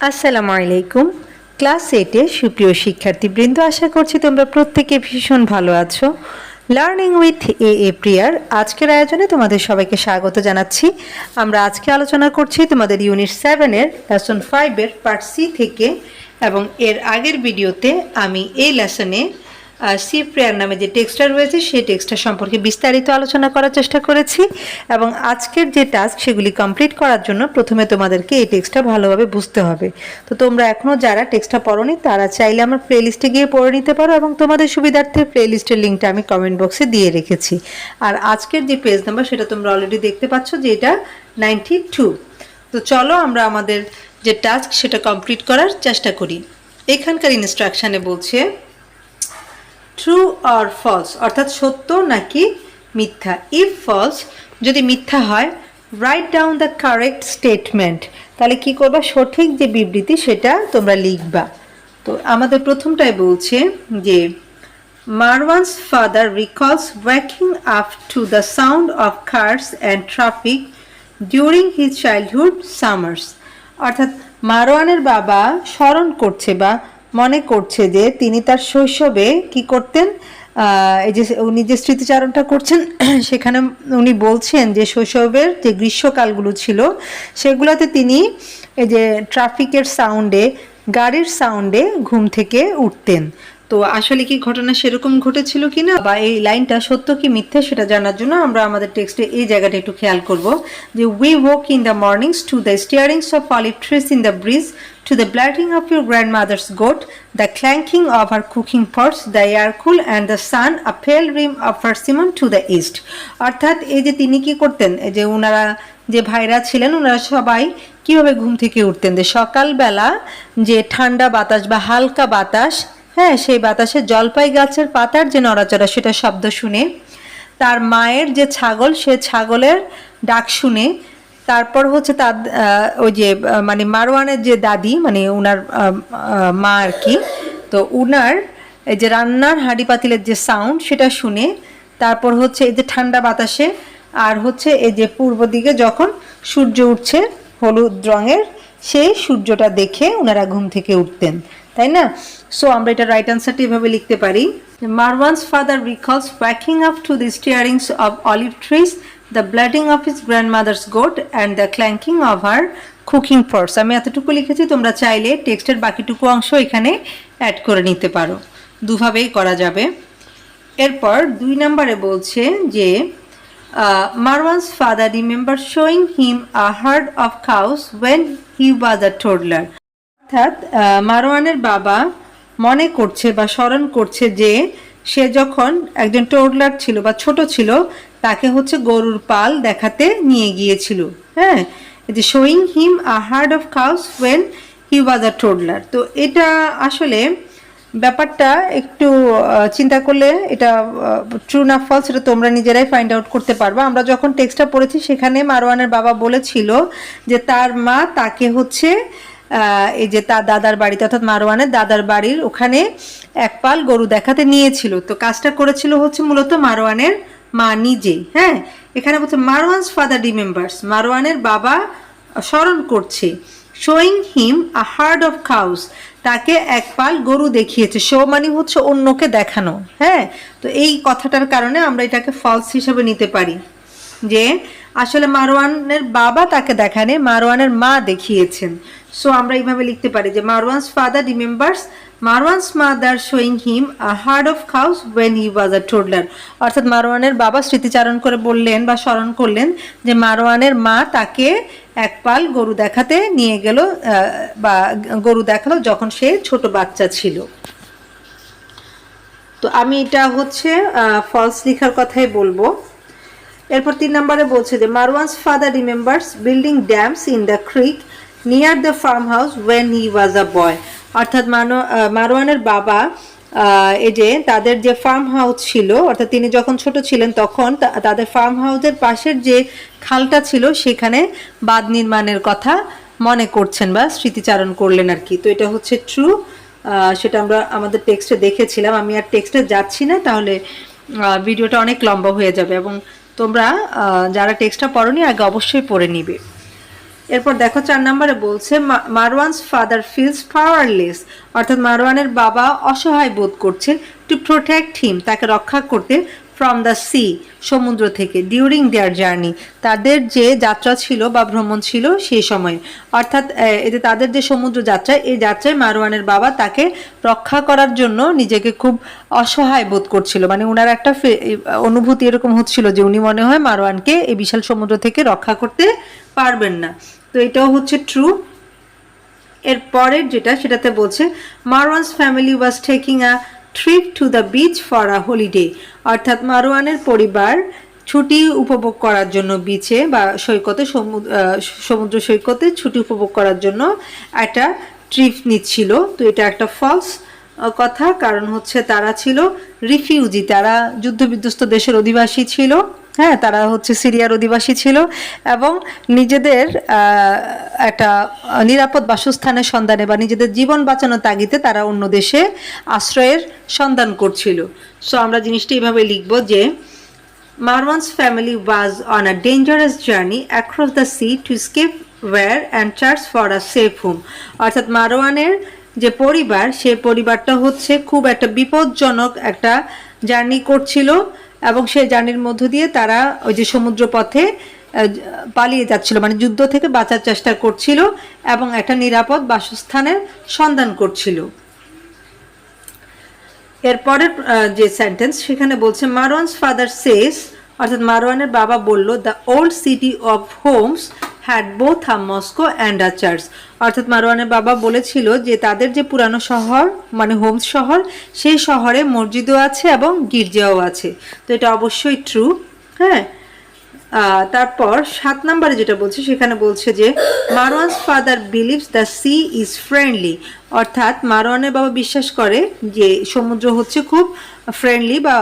আসসালামু আলাইকুম। ক্লাস 8 সুপ্রিয় শিক্ষার্থীবৃন্দ, আশা করছি তোমরা প্রত্যেকে ভীষণ ভালো আছো। লার্নিং উইথ এ প্রিয়ার আজকের আয়োজনে তোমাদের সবাইকে স্বাগত জানাচ্ছি। আমরা আজকে আলোচনা করছি তোমাদের ইউনিট 7-এর লেসন 5-এর পার্ট সি থেকে, এবং এর আগের ভিডিওতে আমি এই লেসনে সি প্রেয়ার নামে যে টেক্সটটা রয়েছে সেই টেক্সটটা সম্পর্কে বিস্তারিত আলোচনা করার চেষ্টা করেছি, এবং আজকের যে টাস্ক সেগুলি কমপ্লিট করার জন্য প্রথমে তোমাদেরকে এই টেক্সটটা ভালোভাবে বুঝতে হবে। তো তোমরা এখনও যারা টেক্সটটা পড়োনি তারা চাইলে আমার প্লেলিস্টে গিয়ে পড়ে নিতে পারো, এবং তোমাদের সুবিধার্থে প্লেলিস্টের লিঙ্কটা আমি কমেন্ট বক্সে দিয়ে রেখেছি। আর আজকের যে পেজ নাম্বার সেটা তোমরা অলরেডি দেখতে পাচ্ছ যে এটা 92। তো চলো আমরা আমাদের যে টাস্ক সেটা কমপ্লিট করার চেষ্টা করি। এখানকার ইনস্ট্রাকশানে বলছে ট্রু অর ফলস, অর্থাৎ সত্য নাকি মিথ্যা। ইফ ফলস, যদি মিথ্যা হয়, write down the correct statement, তাহলে কি করবা, সঠিক যে বিবৃতি সেটা তোমরা লিখবা। তো আমাদের প্রথমটাই বলছে যে Marwan's father recalls walking up to the sound of cars and traffic during his childhood summers, অর্থাৎ মারওয়ানের বাবা স্মরণ করছে বা মনে করছে যে তিনি তার শৈশবে কি করতেন। এই যে উনি যে স্মৃতিচারণটা করছেন সেখানে উনি বলছেন যে শৈশবের যে গ্রীষ্মকালগুলো ছিল সেগুলোতে তিনি এই যে ট্রাফিকের সাউন্ডে, গাড়ির সাউন্ডে ঘুম থেকে উঠতেন। তো আসলে কি ঘটনা সেরকম ঘটেছিল কিনা বা এই লাইনটা সত্য কি মিথ্যে সেটা জানার জন্য আমরা আমাদের টেক্সটে এই জায়গাটা একটু খেয়াল করব যে we walk in the mornings to the stirrings of olive trees in the breeze, to the bleating of your grandmother's goat, the clanking of her cooking pots, the air cool and the sun, a pale rim of persimmon to the east. অর্থাৎ এই যে তিনি কি করতেন, এই যে ওনারা যে ভাইরা ছিলেন ওনারা সবাই কিভাবে ঘুম থেকে উঠতেন, যে সকালবেলা যে ঠান্ডা বাতাস বা হালকা বাতাস, হ্যাঁ সেই বাতাসে জলপাই গাছের পাতার যে নড়াচড়া সেটা শব্দ শুনে, তার মায়ের যে ছাগল সে ছাগলের ডাক শুনে, তারপর হচ্ছে তার ওই যে মানে মারওয়ানের যে দাদি মানে উনার মা আর কি, তো উনার এই যে রান্নার হাঁড়ি পাতিলের যে সাউন্ড সেটা শুনে, তারপর হচ্ছে এই যে ঠান্ডা বাতাসে, আর হচ্ছে এই যে পূর্ব দিকে যখন সূর্য উঠছে হলুদ রঙের সেই সূর্যটা দেখে ওনারা ঘুম থেকে উঠতেন, তাই না? সো আমরা এটা রাইট আনসারটি এভাবে লিখতে পারি, Marwan's father recalls walking up to the stirrings of olive trees, the bleating of his grandmother's goat and the clanking of her cooking pots. আমি এতটুকু লিখেছি, তোমরা চাইলে টেক্সটের বাকিটুকু অংশ এখানে অ্যাড করে নিতে পারো, দুভাবেই করা যাবে। এরপর 2 নম্বরে বলছে যে Marwan's father remember showing him a herd of cows when he was a toddler, অর্থাৎ মারওয়ানের বাবা মনে করছে বা স্মরণ করছে যে সে যখন একজন টোডলার ছিল বা ছোট ছিল তাকে হচ্ছে গরুর পাল দেখাতে নিয়ে গিয়েছিল। হ্যাঁ, এই যে showing him a herd of cows when he was a toddler, তো এটা আসলে ব্যাপারটা একটু চিন্তা করলে এটা ট্রু না ফলস সেটা তোমরা নিজেরাই ফাইন্ড আউট করতে পারবা। আমরা যখন টেক্সটটা পড়েছি সেখানে মারওয়ানের বাবা বলেছিল যে তার মা তাকে হচ্ছে এই যে তার দাদার বাড়িতে অর্থাৎ মারওয়ানের দাদার বাড়ির ওখানে এক পাল গরু দেখাতে নিয়েছিল। তো কাজটা করেছিল হচ্ছে মূলত মারওয়ানের মা নিজেই। হ্যাঁ, এখানে বলছে মারওয়ানস ফাদার রিমেম্বার্স, মারওয়ানের বাবা স্মরণ করছে, showing him a herd of cows, তাকে এক পাল গরু দেখিয়েছে। শো মানে হচ্ছে অন্যকে দেখানো। হ্যাঁ, তো এই কথাটার কারণে আমরা এটাকে ফলস হিসেবে নিতে পারি যে আসলে মারওয়ানের বাবা তাকে দেখানে, মারওয়ানের মা দেখিয়েছেন। সো আমরা এইভাবে লিখতে পারি যে Marwan's father remembers Marwan's mother showing him a herd of cows when he was a toddler, অর্থাৎ মারওয়ানের বাবা স্মৃতিচারণ করে বললেন বা স্মরণ করলেন যে মারওয়ানের মা তাকে এক পাল গরু দেখাতে নিয়ে গেল বা গরু দেখালো যখন সে ছোট বাচ্চা ছিল। তো আমি এটা হচ্ছে ফলস লেখার কথাই বলবো। এরপর 3 নম্বরে বলছে যে Marwan's father remembers building dams in the creek near the farm house when he was a boy, অর্থাৎ মারওয়ানের বাবা এই যে তাদের যে ফার্ম হাউস ছিল অর্থাৎ তিনি যখন ছোট ছিলেন তখন তাদের ফার্ম হাউসের পাশের যে খালটা ছিল সেখানে বাঁধ নির্মাণের কথা মনে করছেন বা স্মৃতিচারণ করলেন আর কি। তো এটা হচ্ছে ট্রু, সেটা আমরা আমাদের টেক্সটে দেখেছিলাম। আমি আর টেক্সটে যাচ্ছি না, তাহলে ভিডিওটা অনেক লম্বা হয়ে যাবে, এবং তোমরা যারা টেক্সটটা পড়োনি আগে অবশ্যই পড়ে নিবে। এরপর দেখো 4 নম্বরে বলছে মারওয়ানস ফাদার ফিলস পাওয়ারলেস, অর্থাৎ মারওয়ানের বাবা অসহায় বোধ করছেন টু প্রোটেক্ট হিম, তাকে রক্ষা করতে, ফ্রম দ্য সি, সমুদ্র থেকে, ডিউরিং দেয়ার জার্নি, তাদের যে যাত্রা ছিল বা ভ্রমণ ছিল সেই সময়। অর্থাৎ এতে তাদের যে সমুদ্র যাত্রা, এই যাত্রায় মারওয়ানের বাবা তাকে রক্ষা করার জন্য নিজেকে খুব অসহায় বোধ করছিল, মানে ওনার একটা অনুভূতি এরকম হচ্ছিল যে উনি মনে হয় মারওয়ানকে এই বিশাল সমুদ্র থেকে রক্ষা করতে পারবেন না। তো এটাও হচ্ছে ট্রু। এর পরের যেটা, সেটাতে বলছে Marwan's family was taking a trip to the beach for a holiday, অর্থাৎ মারওয়ানের পরিবার ছুটি উপভোগ করার জন্য বিচে বা সৈকতে, সমুদ্র সৈকতে ছুটি উপভোগ করার জন্য একটা ট্রিপ নিচ্ছিল। তো এটা একটা ফলস কথা, কারণ হচ্ছে তারা ছিল রিফিউজি, তারা যুদ্ধবিধ্বস্ত দেশের অধিবাসী ছিল। হ্যাঁ, তারা হচ্ছে সিরিয়ার অধিবাসী ছিল এবং নিজেদের একটা নিরাপদ বাসস্থানের সন্ধানে বা নিজেদের জীবন বাঁচানোর তাগিদে তারা অন্য দেশে আশ্রয়ের সন্ধান করছিল। সো আমরা জিনিসটা এইভাবে লিখব যে Marwan's family was on a dangerous journey across the sea to escape war and search for a safe home, অর্থাৎ মারওয়ানের যে পরিবার, সেই পরিবারটা হচ্ছে খুব একটা বিপজ্জনক একটা জার্নি করছিল এবং সেই জার্নির মধ্য দিয়ে তারা ওই যে সমুদ্র পথে পালিয়ে যাচ্ছিল, মানে যুদ্ধ থেকে বাঁচার চেষ্টা করছিল এবং একটা নিরাপদ বাসস্থানের সন্ধান করছিল। এরপরের যে সেন্টেন্স, সেখানে বলছে মারওয়ানস ফাদার সেস, অর্থাৎ মারওয়ানের বাবা বলল, the old city of Homs had both a mosque and a church, অর্থাৎ মারওয়ানের বাবা বলেছিল যে তাদের যে পুরানো শহর মানে হোমস শহর, সেই শহরে মসজিদও আছে এবং গির্জাও আছে। তো এটা অবশ্যই ট্রু। হ্যাঁ, তারপর 7 নম্বরে যেটা বলছে, সেখানে বলছে যে Marwan's father believes the sea is friendly, অর্থাৎ মারওয়ানের বাবা বিশ্বাস করে যে সমুদ্র হচ্ছে খুব ফ্রেন্ডলি বা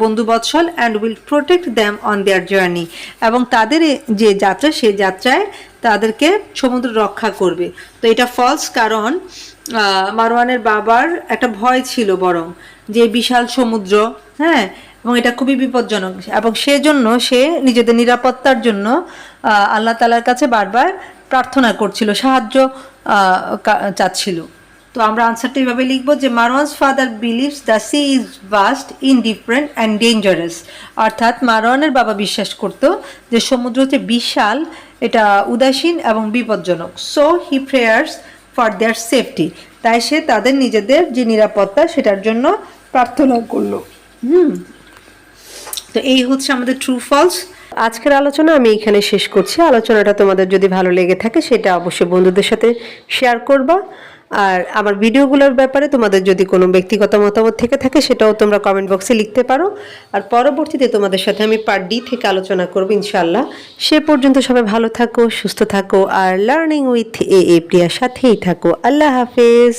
বন্ধুবৎসল, and will protect them on their journey, এবং তাদের যে যাত্রা সেই যাত্রায় তাদেরকে সমুদ্র রক্ষা করবে। তো এটা ফলস, কারণ মারওয়ানের বাবার একটা ভয় ছিল বরং যে বিশাল সমুদ্র, হ্যাঁ, এবং এটা খুবই বিপজ্জনক, এবং সেজন্য সে নিজেদের নিরাপত্তার জন্য আল্লাহ তাআলার কাছে বারবার প্রার্থনা করছিল, সাহায্য চাচ্ছিল। তো আমরা আনসারটা এইভাবে লিখব যে Marwan's father believes the sea is vast, indifferent and dangerous, অর্থাৎ মারওয়ানের বাবা বিশ্বাস করত যে সমুদ্র হচ্ছে বিশাল, এটা উদাসীন এবং বিপজ্জনক। So he prayers for their safety, তাই সে তাদের নিজেদের যে নিরাপত্তা সেটার জন্য প্রার্থনা করলো। তো এই হচ্ছে আমাদের ট্রু ফলস। আজকের আলোচনা আমি এখানে শেষ করছি। আলোচনাটা তোমাদের যদি ভালো লেগে থাকে সেটা অবশ্যই বন্ধুদের সাথে শেয়ার করবা, আর আমার ভিডিওগুলোর ব্যাপারে তোমাদের যদি কোনো ব্যক্তিগত মতামত থেকে থাকে সেটাও তোমরা কমেন্ট বক্সে লিখতে পারো, আর পরবর্তীতে তোমাদের সাথে আমি পার্ট ডি থেকে আলোচনা করব ইনশাআল্লাহ। সে পর্যন্ত সবাই ভালো থাকো, সুস্থ থাকো, আর লার্নিং উইথ এ প্রিয়ার সাথেই থাকো। আল্লাহ হাফেজ।